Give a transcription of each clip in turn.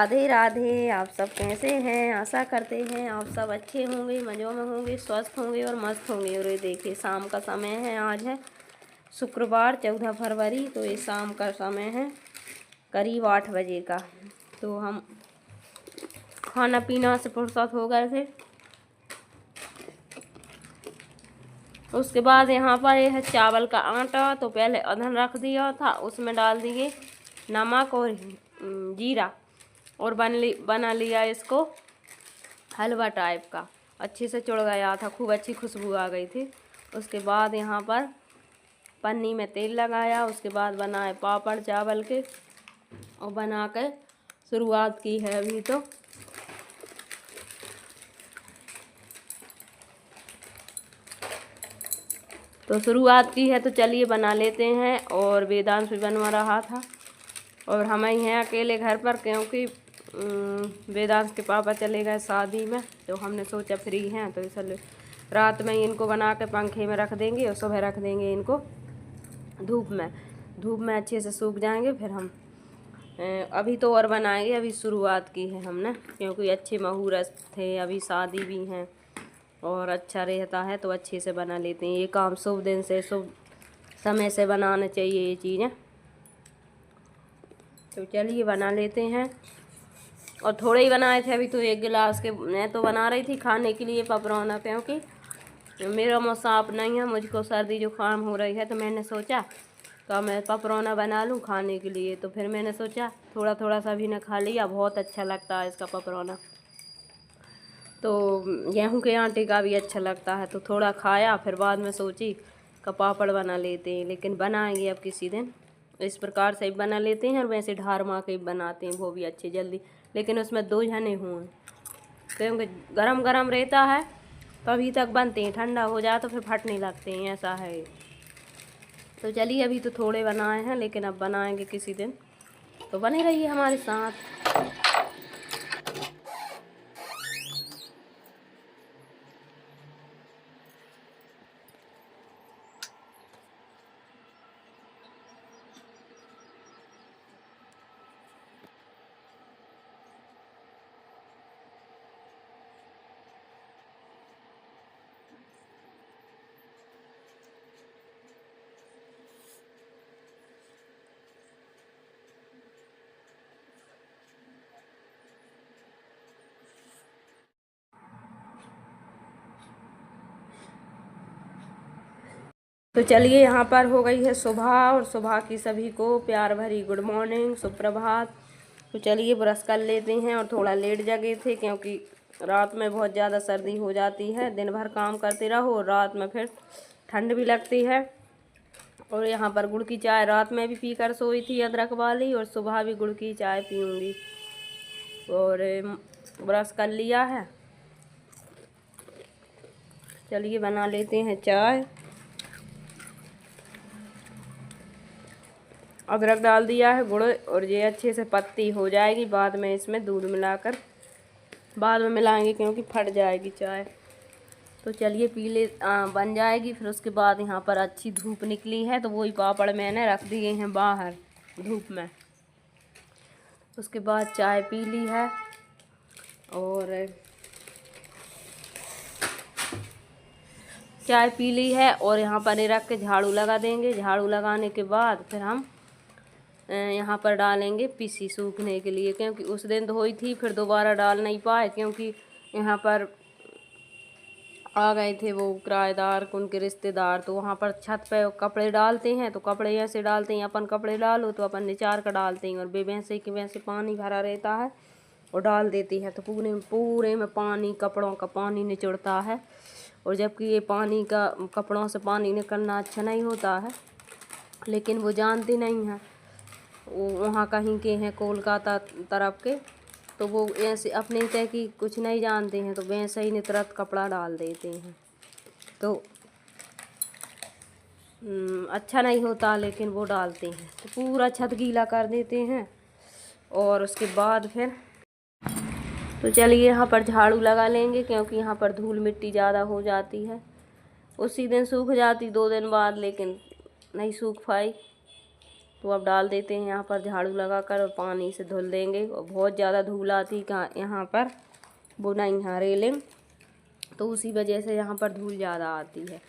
राधे राधे। आप सब कैसे हैं? आशा करते हैं आप सब अच्छे होंगे, मज़ों में होंगे, स्वस्थ होंगे और मस्त होंगे। और ये देखिए शाम का समय है, आज है शुक्रवार 14 फरवरी। तो ये शाम का समय है करीब 8 बजे का। तो हम खाना पीना से फुर्सत हो गए थे। उसके बाद यहाँ पर यह है चावल का आटा। तो पहले अदहन रख दिया था, उसमें डाल दिए नमक और जीरा और बना लिया इसको हलवा टाइप का। अच्छे से चुड़ गया था, खूब अच्छी खुशबू आ गई थी। उसके बाद यहाँ पर पन्नी में तेल लगाया। उसके बाद बनाए पापड़ चावल के और बना कर शुरुआत की है अभी। तो शुरुआत की है तो चलिए बना लेते हैं। और वेदांश भी बनवा रहा था और हम ही हैं अकेले घर पर, क्योंकि वेदांश के पापा चले गए शादी में। तो हमने सोचा फ्री हैं तो इसलिए रात में ही इनको बना के पंखे में रख देंगे और सुबह रख देंगे इनको धूप में अच्छे से सूख जाएंगे। फिर हम अभी तो और बनाएंगे, अभी शुरुआत की है हमने, क्योंकि अच्छे मुहूर्त थे, अभी शादी भी हैं और अच्छा रहता है तो अच्छे से बना लेते हैं। ये काम शुभ दिन से शुभ समय से बनाना चाहिए ये चीज़ें। तो चलिए बना लेते हैं। और थोड़े ही बनाए थे अभी, तो 1 गिलास के मैं तो बना रही थी खाने के लिए पपरौना, क्योंकि मेरा मुँह साफ नहीं है, मुझको सर्दी जुकाम हो रही है। तो मैंने सोचा तो मैं पपरौना बना लूँ खाने के लिए। तो फिर मैंने सोचा थोड़ा थोड़ा सा भी ने खा लिया, बहुत अच्छा लगता है इसका पपरौना। तो गेहूं के आटे का भी अच्छा लगता है, तो थोड़ा खाया। फिर बाद में सोची का पापड़ बना लेते हैं, लेकिन बनाएंगे अब किसी दिन। इस प्रकार से बना लेते हैं और वैसे ढार मार के बनाते हैं, वो भी अच्छे जल्दी। लेकिन उसमें 2 जने हुए, क्योंकि गरम गरम रहता है तभी तक बनते हैं, ठंडा हो जाए तो फिर फटने लगते हैं, ऐसा है। तो चलिए अभी तो थोड़े बनाए हैं, लेकिन अब बनाएंगे किसी दिन, तो बने रहिए हमारे साथ। तो चलिए यहाँ पर हो गई है सुबह, और सुबह की सभी को प्यार भरी गुड मॉर्निंग, सुप्रभात। तो चलिए ब्रश कर लेते हैं। और थोड़ा लेट जगे थे, क्योंकि रात में बहुत ज़्यादा सर्दी हो जाती है, दिन भर काम करते रहो और रात में फिर ठंड भी लगती है। और यहाँ पर गुड़ की चाय रात में भी पी कर सोई थी, अदरक वाली, और सुबह भी गुड़ की चाय पीऊँगी। और ब्रश कर लिया है, चलिए बना लेते हैं चाय। अदरक डाल दिया है, गुड़, और ये अच्छे से पत्ती हो जाएगी। बाद में इसमें दूध मिलाकर बाद में मिलाएंगे, क्योंकि फट जाएगी चाय। तो चलिए बन जाएगी। फिर उसके बाद यहाँ पर अच्छी धूप निकली है, तो वही पापड़ मैंने रख दिए हैं बाहर धूप में। उसके बाद चाय पी ली है, और चाय पी ली है, और यहाँ पर ये रख के झाड़ू लगा देंगे। झाड़ू लगाने के बाद फिर हम यहाँ पर डालेंगे पीसी सूखने के लिए, क्योंकि उस दिन धोई थी, फिर दोबारा डाल नहीं पाए, क्योंकि यहाँ पर आ गए थे वो किराएदार, उनके रिश्तेदार। तो वहाँ पर छत पे कपड़े डालते हैं, तो कपड़े ऐसे डालते हैं, अपन कपड़े डालो तो अपन निचार कर डालते हैं, और वैसे कि वैसे पानी भरा रहता है और डाल देती है, तो पूरे में पानी, कपड़ों का पानी निचुड़ता है। और जबकि ये पानी का कपड़ों से पानी निकलना अच्छा नहीं होता है, लेकिन वो जानते नहीं हैं। वो वहाँ कहीं के हैं कोलकाता तरफ के, तो वो ऐसे अपने तय की कुछ नहीं जानते हैं, तो वैसे ही तुरंत कपड़ा डाल देते हैं। तो अच्छा नहीं होता, लेकिन वो डालते हैं तो पूरा छत गीला कर देते हैं। और उसके बाद फिर तो चलिए यहाँ पर झाड़ू लगा लेंगे, क्योंकि यहाँ पर धूल मिट्टी ज़्यादा हो जाती है। उसी दिन सूख जाती 2 दिन बाद, लेकिन नहीं सूख पाई। तो अब डाल देते हैं यहाँ पर झाड़ू लगाकर और पानी से धुल देंगे। और बहुत ज़्यादा धूल आती कहाँ यहाँ पर बुनाई यहाँ रेलिंग, तो उसी वजह से यहाँ पर धूल ज़्यादा आती है।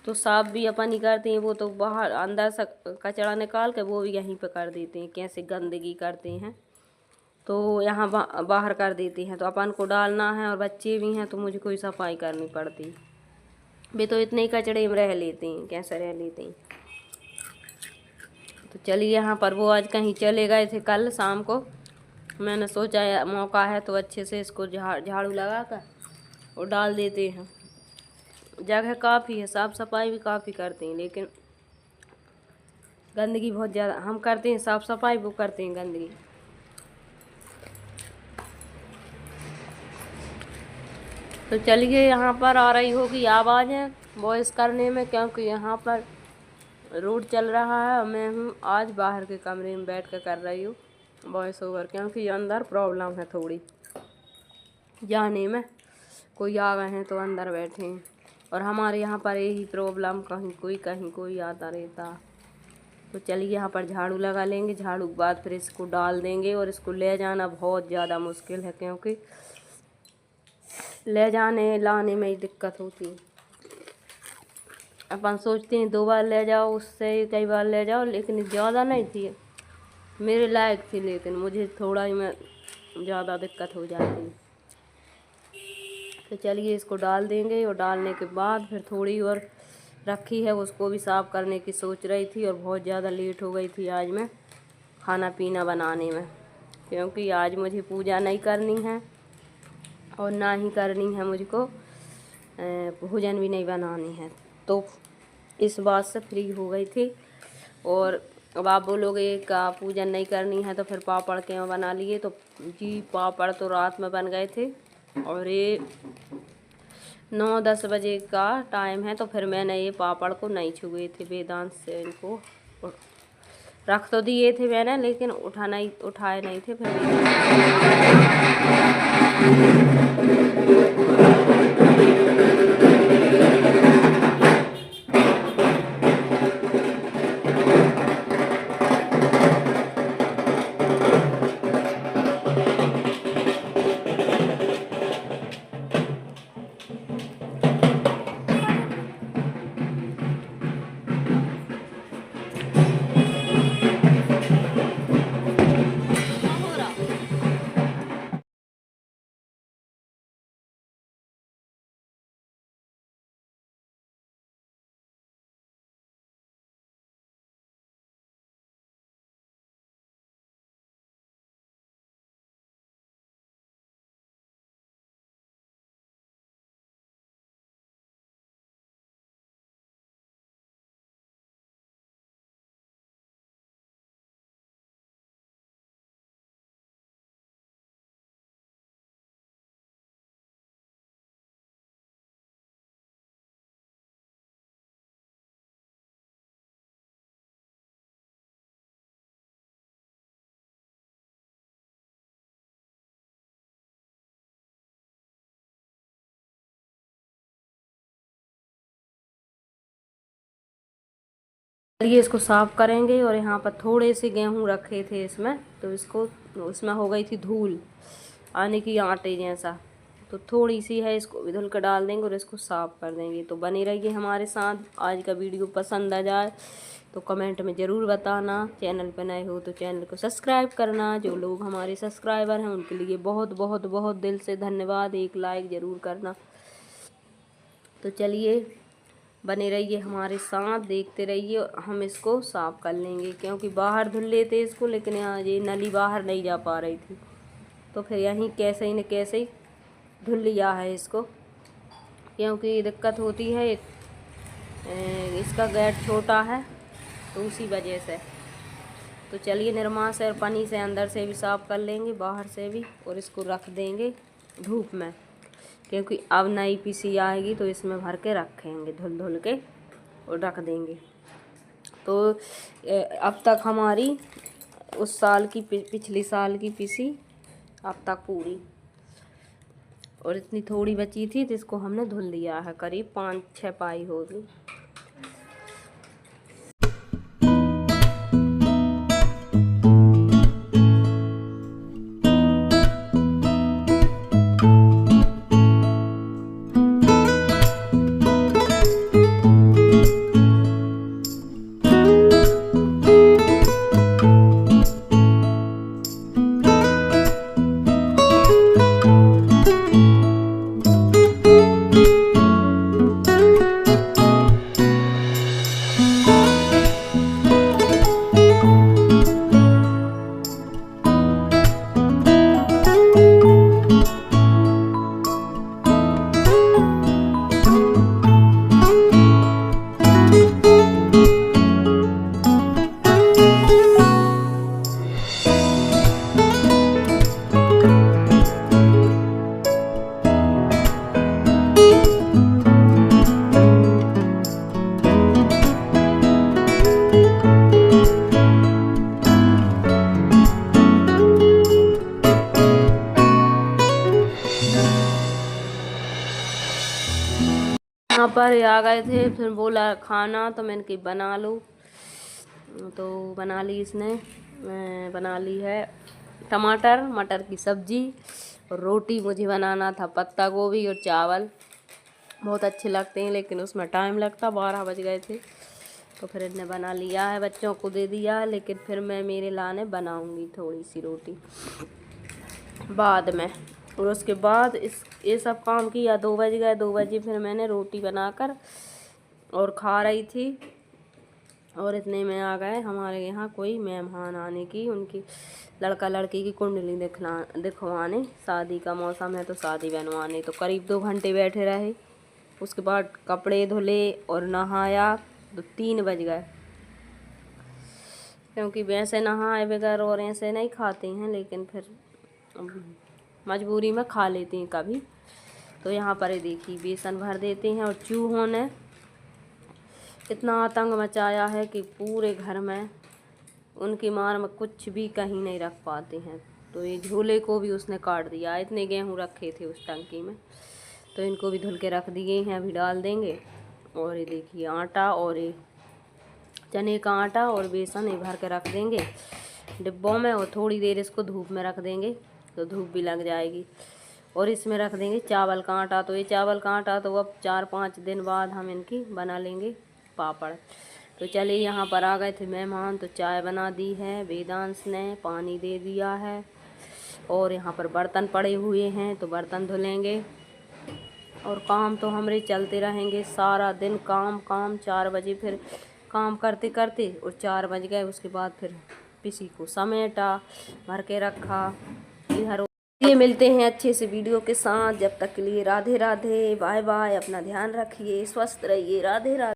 तो साफ भी अपन ही करते हैं, वो तो बाहर अंदर से कचरा निकाल के वो भी यहीं पे कर देते हैं, कैसे गंदगी करते हैं तो यहाँ बाहर कर देते हैं। तो अपन को डालना है और बच्चे भी हैं तो मुझको ही सफाई करनी पड़ती। वे तो इतने ही कचड़े में रह लेते हैं, कैसे रह लेते हैं। तो चलिए यहाँ पर वो आज कहीं चले गए थे कल शाम को, मैंने सोचा मौका है तो अच्छे से इसको झाड़ू लगा कर और डाल देते हैं। जगह काफ़ी है, साफ़ सफाई भी काफ़ी करते हैं, लेकिन गंदगी बहुत ज़्यादा। हम करते हैं साफ़ सफाई, वो करते हैं गंदगी। तो चलिए यहाँ पर आ रही होगी आवाज़ें वॉइस करने में, क्योंकि यहाँ पर रोड चल रहा है। मैं हूँ आज बाहर के कमरे में बैठ कर रही हूँ वॉइस ओवर, क्योंकि अंदर प्रॉब्लम है थोड़ी जाने में। कोई आ गए हैं तो अंदर बैठे हैं, और हमारे यहाँ पर यही प्रॉब्लम, कहीं कोई आता रहता। तो चलिए यहाँ पर झाड़ू लगा लेंगे, झाड़ू के बाद फिर इसको डाल देंगे। और इसको ले जाना बहुत ज़्यादा मुश्किल है, क्योंकि ले जाने लाने में ही दिक्कत होती है। अपन सोचते हैं 2 बार ले जाओ, उससे कई बार ले जाओ, लेकिन ज़्यादा नहीं थी मेरे लायक थी, लेकिन मुझे थोड़ा ही में ज़्यादा दिक्कत हो जाती है। तो चलिए इसको डाल देंगे, और डालने के बाद फिर थोड़ी और रखी है, उसको भी साफ़ करने की सोच रही थी। और बहुत ज़्यादा लेट हो गई थी आज मैं खाना पीना बनाने में, क्योंकि आज मुझे पूजा नहीं करनी है और ना ही करनी है मुझको भोजन भी नहीं बनानी है। तो इस बात से फ्री हो गई थी। और अब आप बोलोगे का पूजन नहीं करनी है तो फिर पापड़ क्यों बना लिए? तो जी पापड़ तो रात में बन गए थे, और ये 9-10 बजे का टाइम है। तो फिर मैंने ये पापड़ को नहीं छुए थे, वेदांत से इनको रख तो दिए थे मैंने, लेकिन उठाए नहीं थे। फिर चलिए इसको साफ़ करेंगे। और यहाँ पर थोड़े से गेहूँ रखे थे इसमें, तो इसमें हो गई थी धूल आने की आटे जैसा, तो थोड़ी सी है, इसको भी धुल कर डाल देंगे और इसको साफ़ कर देंगे। तो बने रहिए हमारे साथ। आज का वीडियो पसंद आ जाए तो कमेंट में ज़रूर बताना। चैनल पर नए हो तो चैनल को सब्सक्राइब करना। जो लोग हमारे सब्सक्राइबर हैं उनके लिए बहुत बहुत बहुत दिल से धन्यवाद। एक लाइक ज़रूर करना। तो चलिए बने रहिए हमारे साथ, देखते रहिए। हम इसको साफ़ कर लेंगे, क्योंकि बाहर धुल लेते इसको, लेकिन यहाँ ये नली बाहर नहीं जा पा रही थी, तो फिर यहीं कैसे ही न कैसे ही धुल लिया है इसको, क्योंकि दिक्कत होती है। इसका गेट छोटा है तो उसी वजह से। तो चलिए निरमा से और पन्नी से अंदर से भी साफ़ कर लेंगे, बाहर से भी, और इसको रख देंगे धूप में, क्योंकि अब नई पीसी आएगी तो इसमें भर के रखेंगे, धुल के और रख देंगे। तो अब तक हमारी उस साल की पिछली साल की पीसी अब तक पूरी, और इतनी थोड़ी बची थी जिसको हमने धुल दिया है, करीब 5-6 पाई होगी। यहाँ पर आ गए थे, फिर बोला खाना, तो मैंने कही बना लो, तो बना ली इसने। बना ली है टमाटर मटर की सब्जी, और रोटी मुझे बनाना था पत्ता गोभी और चावल। बहुत अच्छे लगते हैं लेकिन उसमें टाइम लगता, 12 बज गए थे। तो फिर इन्हें बना लिया है, बच्चों को दे दिया, लेकिन फिर मैं मेरे लाने बनाऊंगी थोड़ी सी रोटी बाद में। और उसके बाद ये सब काम किया, 2 बज गए। 2 बजे फिर मैंने रोटी बनाकर और खा रही थी, और इतने में आ गए हमारे यहाँ कोई मेहमान आने की, उनकी लड़का लड़की की कुंडली दिखवाने। शादी का मौसम है तो शादी बनवाने, तो करीब 2 घंटे बैठे रहे। उसके बाद कपड़े धुले और नहाया, तो 3 बज गए, क्योंकि वैसे नहाए बगैर और ऐसे नहीं खाते हैं, लेकिन फिर मजबूरी में खा लेते हैं कभी। तो यहाँ पर ये देखिए बेसन भर देते हैं, और चूहों ने इतना आतंक मचाया है कि पूरे घर में उनकी मार में कुछ भी कहीं नहीं रख पाते हैं। तो ये झोले को भी उसने काट दिया। इतने गेहूँ रखे थे उस टंकी में, तो इनको भी धुल के रख दिए हैं, अभी डाल देंगे। और ये देखिए आटा, और ये चने का आटा और बेसन ये भर के रख देंगे डिब्बों में, और थोड़ी देर इसको धूप में रख देंगे, तो धूप भी लग जाएगी। और इसमें रख देंगे चावल का आटा। तो ये चावल का आटा तो अब 4-5 दिन बाद हम इनकी बना लेंगे पापड़। तो चलिए यहाँ पर आ गए थे मेहमान, तो चाय बना दी है वेदांश ने, पानी दे दिया है, और यहाँ पर बर्तन पड़े हुए हैं, तो बर्तन धुलेंगे। और काम तो हमारे चलते रहेंगे सारा दिन, काम 4 बजे फिर काम करते करते, और 4 बज गए। उसके बाद फिर किसी को समेटा, भर के रखा इधर। ये मिलते हैं अच्छे से वीडियो के साथ, जब तक के लिए राधे राधे, बाय बाय। अपना ध्यान रखिए, स्वस्थ रहिए, राधे राधे।